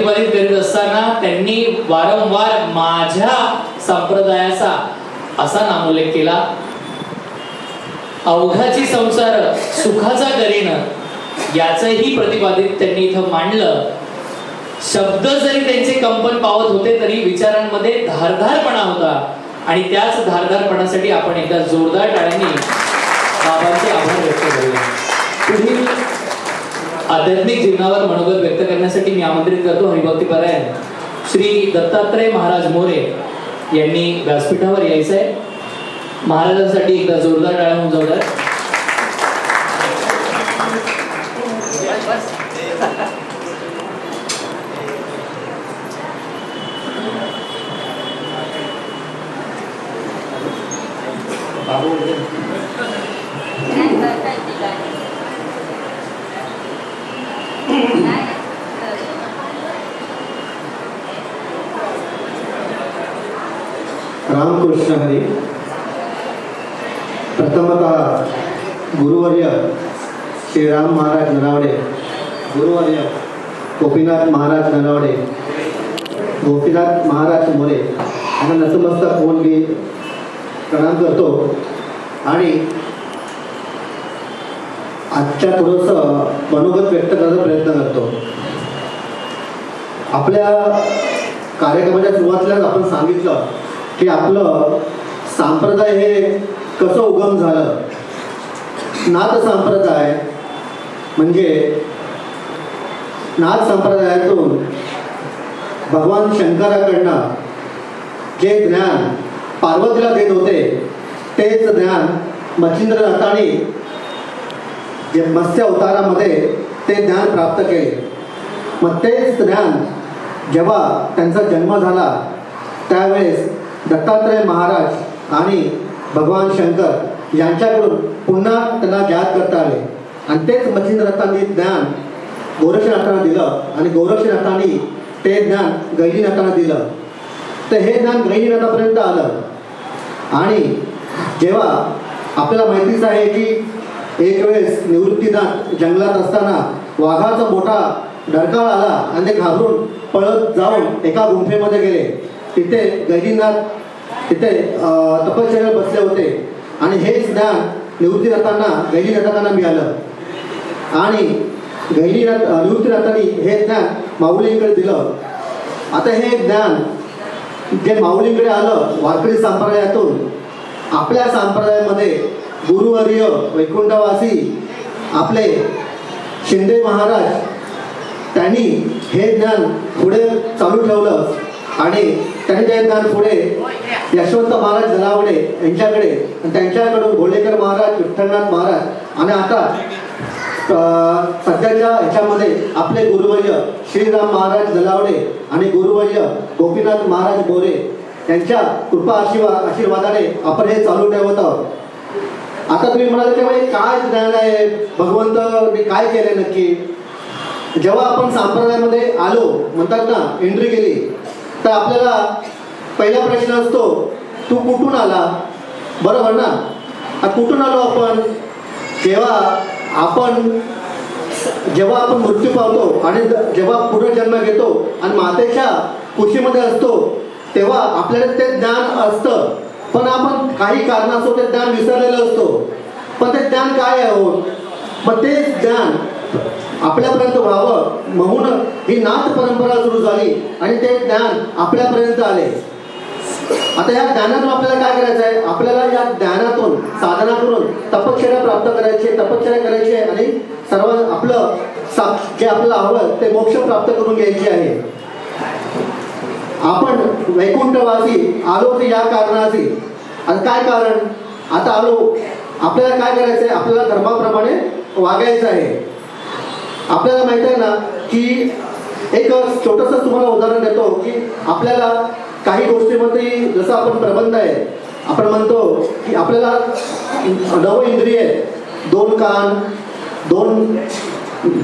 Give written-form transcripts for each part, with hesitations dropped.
प्रतिपादित करीत असताना त्यांनी वारंवार माझ्या संप्रदायाचा असा नामोल्लेख केला, अवघाची संसार सुखाचा करीन, याचंही प्रतिपादित त्यांनी इथं मांडलं. शब्द जरी त्यांचे कंपन पावत होते तरी विचारांमध्ये धारदारपणा होता आणि त्याच धारदारपणासाठी आपण एकदा जोरदार टाळ्यांनी बाबांचे आभार व्यक्त करूया. पुढील आध्यात्मिक जीवनावर मनोगत व्यक्त करण्यासाठी मी आमंत्रित करतो हरिभक्तीपरायण श्री दत्तात्रय महाराज मोरे यांनी व्यासपीठावर यायचं आहे. महाराजांसाठी एकदा जोरदार टाळ्या होऊन जाऊ द्या. रामकृष्ण हरी. प्रथमतः गुरुवर्य श्रीराम महाराज नरावडे, गुरुवर्य गोपीनाथ महाराज नरावडे, गोपीनाथ महाराज मोरे यांना नतमस्तक होऊन मी प्रणाम करतो आणि आजच्या थोडंसं मनोगत व्यक्त करण्याचा प्रयत्न करतो. आपल्या कार्यक्रमाच्या सुरुवातीलाच आपण सांगितलं की आपलं संप्रदाय हे कसं उगम झालं. नाथ संप्रदाय म्हणजे नाथ संप्रदायातून भगवान शंकराकडनं जे ज्ञान पार्वतीला देत होते तेच ज्ञान मच्छिंद्रनाथांनी जे मत्स्य अवतारामध्ये ते ज्ञान प्राप्त केले. मग तेच ज्ञान जेव्हा त्यांचा जन्म झाला त्यावेळेस दत्तात्रय महाराज आणि भगवान शंकर यांच्याकडून पुन्हा त्यांना ज्ञात करता आले आणि तेच मच्छिंद्रनाथांनी ज्ञान गोरक्षनाथांना दिलं आणि गोरक्षनाथांनी ते ज्ञान गहिनीनाथांना दिलं. तर हे ज्ञान गहिनीनाथापर्यंत आलं आणि जेव्हा आपल्याला माहितीच आहे की एक वेळेस निवृत्तीनाथ जंगलात असताना वाघाचा मोठा डरकाळ आला आणि ते घाबरून पळत जाऊन एका गुंफेमध्ये गेले. तिथे गहिनीनाथ तिथे तपश्चर्याला बसले होते आणि हेच ज्ञान गहिनीनाथांना मिळालं आणि निवृत्तीनाथांनी हे ज्ञान माऊलींकडे दिलं. आता हे ज्ञान जे माऊलींकडे आलं वारकरी संप्रदायातून, आपल्या संप्रदायामध्ये गुरुवर्य वैकुंठवासी आपले शिंदे महाराज त्यांनी हे ज्ञान पुढे चालू ठेवलं आणि त्यांनी ते ज्ञान पुढे यशवंत महाराज जलावडे यांच्याकडे आणि त्यांच्याकडून घोडेकर महाराज, विठ्ठलनाथ महाराज आणि आता सध्याच्या ह्याच्यामध्ये आपले गुरुवर्य श्रीराम महाराज जलावडे आणि गुरुवर्य गोपीनाथ महाराज मोरे यांच्या कृपा आशीर्वादाने आपण हे चालू ठेवत आहोत. आता तुम्ही म्हणाले तेव्हा काय ज्ञान आहे, भगवंतांनी काय केलंय नक्की. जेव्हा आपण संप्रदायामध्ये आलो म्हणतात ना, एंट्री केली, तर आपल्याला पहिला प्रश्न असतो, तू कुठून आला. बरोबर ना. कुठून आलो आपण. जेव्हा आपण मृत्यू पावतो आणि जेव्हा पुनर्जन्म घेतो आणि मातेच्या कुशीमध्ये असतो तेव्हा आपल्याला ते ज्ञान असतं, पण आपण काही कारणास्तव ते ज्ञान विसरलेलं असतो. पण ते ज्ञान काय आहे हो. मग ते ज्ञान आपल्यापर्यंत व्हावं म्हणून ही नाथ परंपरा सुरू झाली आणि ते ज्ञान आपल्यापर्यंत आले. आता या ज्ञानातून आपल्याला काय करायचं आहे. आपल्याला या ज्ञानातून साधना करून तपश्चर्या प्राप्त करायचे, तपश्चर्या करायची आणि सर्व आपलं जे आपल्याला हवं ते मोक्ष प्राप्त करून घ्यायचे आहे. आपण वैकुंठवासी आलो ते या कारणाशी. आणि काय कारण. आता आलो, आपल्याला काय करायचं आहे. आपल्याला धर्माप्रमाणे वागायचं आहे. आपल्याला माहिती आहे ना की एक छोटंसं तुम्हाला उदाहरण देतो की आपल्याला काही गोष्टीमध्ये जसं आपण प्रबंध आहे, आपण म्हणतो की आपल्याला 9 इंद्रिय, 2 कान, 2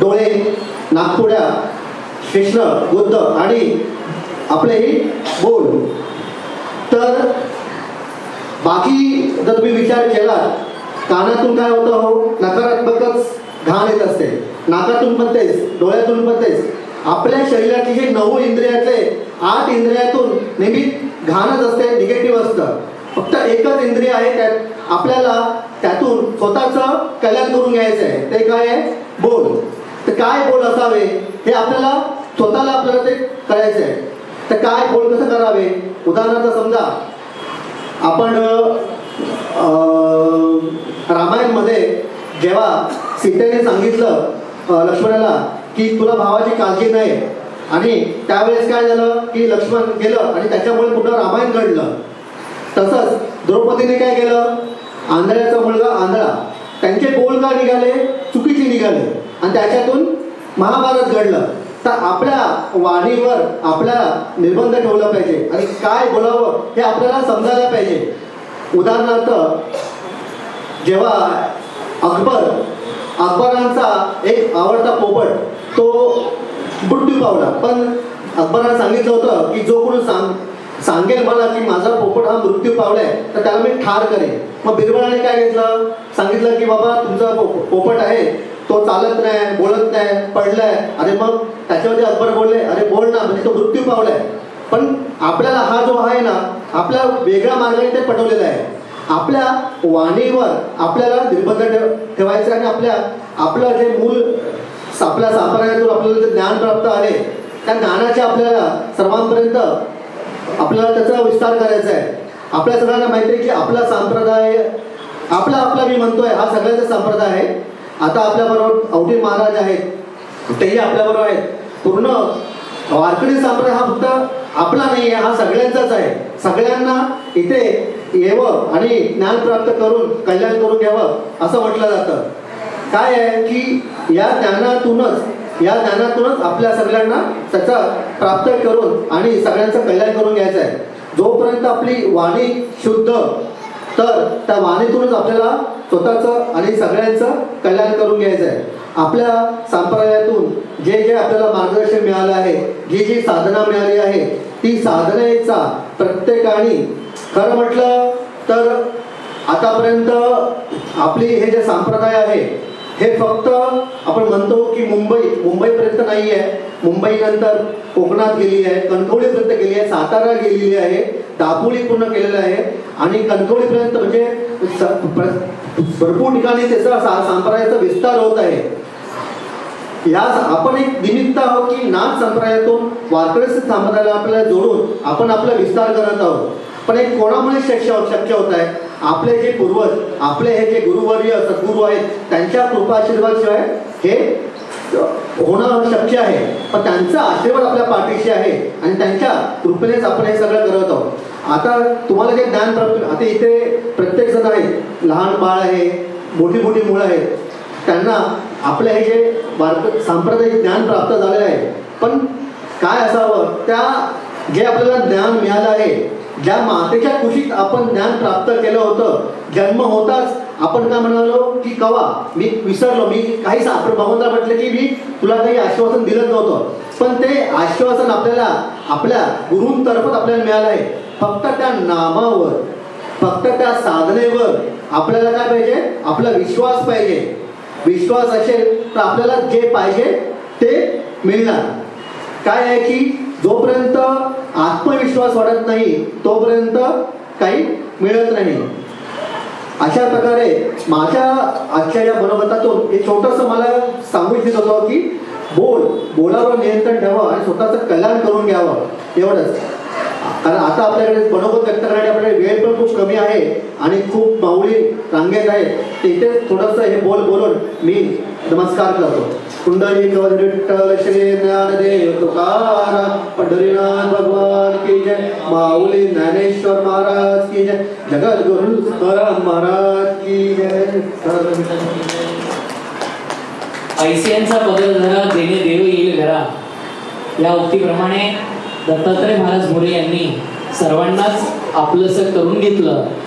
डोळे, नाकपुड्या, कृष्ण, बुद्ध आणि आपले ही बोल. तर बाकी जर तुम्ही विचार केला, कानातून काय होतं हो, नकारात्मकच घाण येत असते, नाकातून पण तेच, डोळ्यातून पण तेच आपल्या शरीरातली जे 9 इंद्रियातले 8 इंद्रियातून नेहमी घाणच असते, निगेटिव्ह असतं. फक्त एकच इंद्रिय आहे, त्यात आपल्याला त्यातून स्वतःचं कल्याण करून घ्यायचं आहे. ते काय आहे? बोल. तर काय बोल असावे हे आपल्याला स्वतःला ते करायचं आहे. तर काय बोल कसं करावे? उदाहरणार्थ समजा आपण रामायणमध्ये जेव्हा सीतेने सांगितलं लक्ष्मणाला की तुला भावाची काळजी नाही, आणि त्यावेळेस काय झालं की लक्ष्मण गेलं आणि त्याच्यामुळे पुन्हा रामायण घडलं. तसंच द्रौपदीने काय केलं? आंधळ्याचा मुलगा आंधळा, त्यांचे बोल का निघाले? चुकीचे निघाले, आणि त्याच्यातून महाभारत घडलं. तर आपल्या वाणीवर आपल्याला निर्बंध ठेवला पाहिजे आणि काय बोलावं हे आपल्याला समजायला पाहिजे. उदाहरणार्थ जेव्हा अकबरांचा एक आवडता पोपट तो मृत्यू पावला, पण अकबराने सांगितलं होतं की जो कोणी सांगेल मला की माझा पोपट हा मृत्यू पावलाय तर त्याला मी ठार करेन. मग बिरबलाने काय घेतलं? सांगितलं की बाबा तुमचा पोपट आहे, तो चालत नाही, बोलत नाही, पडलाय. अरे मग त्याच्यावरती अकबर बोलले, अरे बोल ना, म्हणजे तो मृत्यू पावलाय. पण आपल्याला हा जो आहे ना, आपल्या वेगळ्या मार्गाने ते पटवलेला आहे. आपल्या वाणीवर आपल्याला निर्बंध ठेवायचे आणि आपलं जे मूल आपल्या संप्रदायातून आपल्याला जे ज्ञान प्राप्त आहे त्या ज्ञानाचे आपल्याला सर्वांपर्यंत आपल्याला त्याचा विस्तार करायचा आहे. आपल्या सगळ्यांना माहिती आहे की आपला संप्रदाय आपला मी म्हणतोय हा सगळ्यांचा संप्रदाय आहे. आता आपल्याबरोबर अवधी महाराज आहेत, तेही आपल्याबरोबर आहेत. पूर्ण वारकरी संप्रदाय हा फक्त आपला नाही आहे, हा सगळ्यांचाच आहे. सगळ्यांना इथे यावं आणि ज्ञान प्राप्त करून कल्याण करून घ्यावं असं म्हटलं जातं. काय आहे की या ज्ञानातूनच आपल्या सगळ्यांना त्याचा प्राप्त करून आणि सगळ्यांचं कल्याण करून घ्यायचं आहे. जोपर्यंत आपली वाणी शुद्ध, तर त्या वाणीतूनच आपल्याला स्वतःचं आणि सगळ्यांचं कल्याण करून घ्यायचं आहे. आपल्या संप्रदायातून जे आपल्याला मार्गदर्शन मिळालं आहे, जी साधना मिळाली आहे, ती साधनेचा प्रत्येकाने खरं म्हटलं तर आतापर्यंत आपली हे जे संप्रदाय आहे हे फक्त आपण म्हणतो की मुंबईपर्यंत नाही आहे. मुंबईनंतर कोकणात गेली आहे, कणकवलीपर्यंत गेली आहे, सातारा गेलेली आहे, दापोली पूर्ण केलेलं आहे, आणि कणकवलीपर्यंत म्हणजे भरपूर ठिकाणी त्याचा संप्रदायाचा विस्तार होत आहे. आपण एक निमित्त आहोत की नाथ संप्रदायातून वारकरी संप्रदायाला आपल्याला जोडून आपण आपला विस्तार करत आहोत. पण एक कोणामुळे शक्य होत आहे? आपले जे पूर्वज, आपले हे जे गुरुवर्य सद्गुरू आहेत, त्यांच्या कृपा आशीर्वादाशिवाय हे होणं शक्य आहे. पण त्यांचा आशीर्वाद आपल्या पाठीशी आहे आणि त्यांच्या कृपेनेच आपण हे सगळं करत आहोत. आता तुम्हाला जे ज्ञान प्राप्त, आता इथे प्रत्येक जण आहे, लहान बाळ आहे, मोठी मुलं आहेत, त्यांना आपलं हे जे सांप्रदायिक ज्ञान प्राप्त झालेलं आहे. पण काय असावं? त्या जे आपल्याला ज्ञान मिळालं आहे, ज्या मातेच्या कुशीत आपण ज्ञान प्राप्त केलं होतं, जन्म होताच आपण काय म्हणालो की कवा मी विसरलो, मी काही भगवंताला म्हटलं की मी तुला काही आश्वासन दिलं नव्हतं. पण ते आश्वासन आपल्याला आपल्या गुरूंतर्फेच आपल्याला मिळालं आहे. फक्त त्या नामावर, फक्त त्या साधनेवर आपल्याला काय पाहिजे? आपला विश्वास पाहिजे. विश्वास असेल तर आपल्याला जे पाहिजे ते मिळणार. काय आहे की जोपर्यंत आत्मविश्वास वाढत नाही तोपर्यंत काही मिळत नाही. अशा प्रकारे माझ्या आजच्या या मनोगतातून एक छोटंसं मला सांगू इच्छित होतं की बोलावर नियंत्रण ठेवावं आणि स्वतःचं कल्याण करून घ्यावं, एवढंच. कारण आता आपल्याकडे मनोगत व्यक्त करण्यासाठी आपल्याकडे वेळ पण खूप कमी आहे आणि खूप माऊली रांगेत आहेत. तिथे थोडंसं हे बोलून मी नमस्कार करतो. कुंडलिक विठ्ठल श्री ज्ञानदेव तुकाराम पंढरीनाथ भगवान की जय. माऊली ज्ञानेश्वर महाराज की जय. जगद्गुरु तुकाराम महाराज की जय. ऐसियांचा बदल धरा, देणे देव येईल घरा, या उक्तीप्रमाणे दत्तात्रय महाराज मोरे यांनी सर्वांनाच आपलंसं करून घेतलं.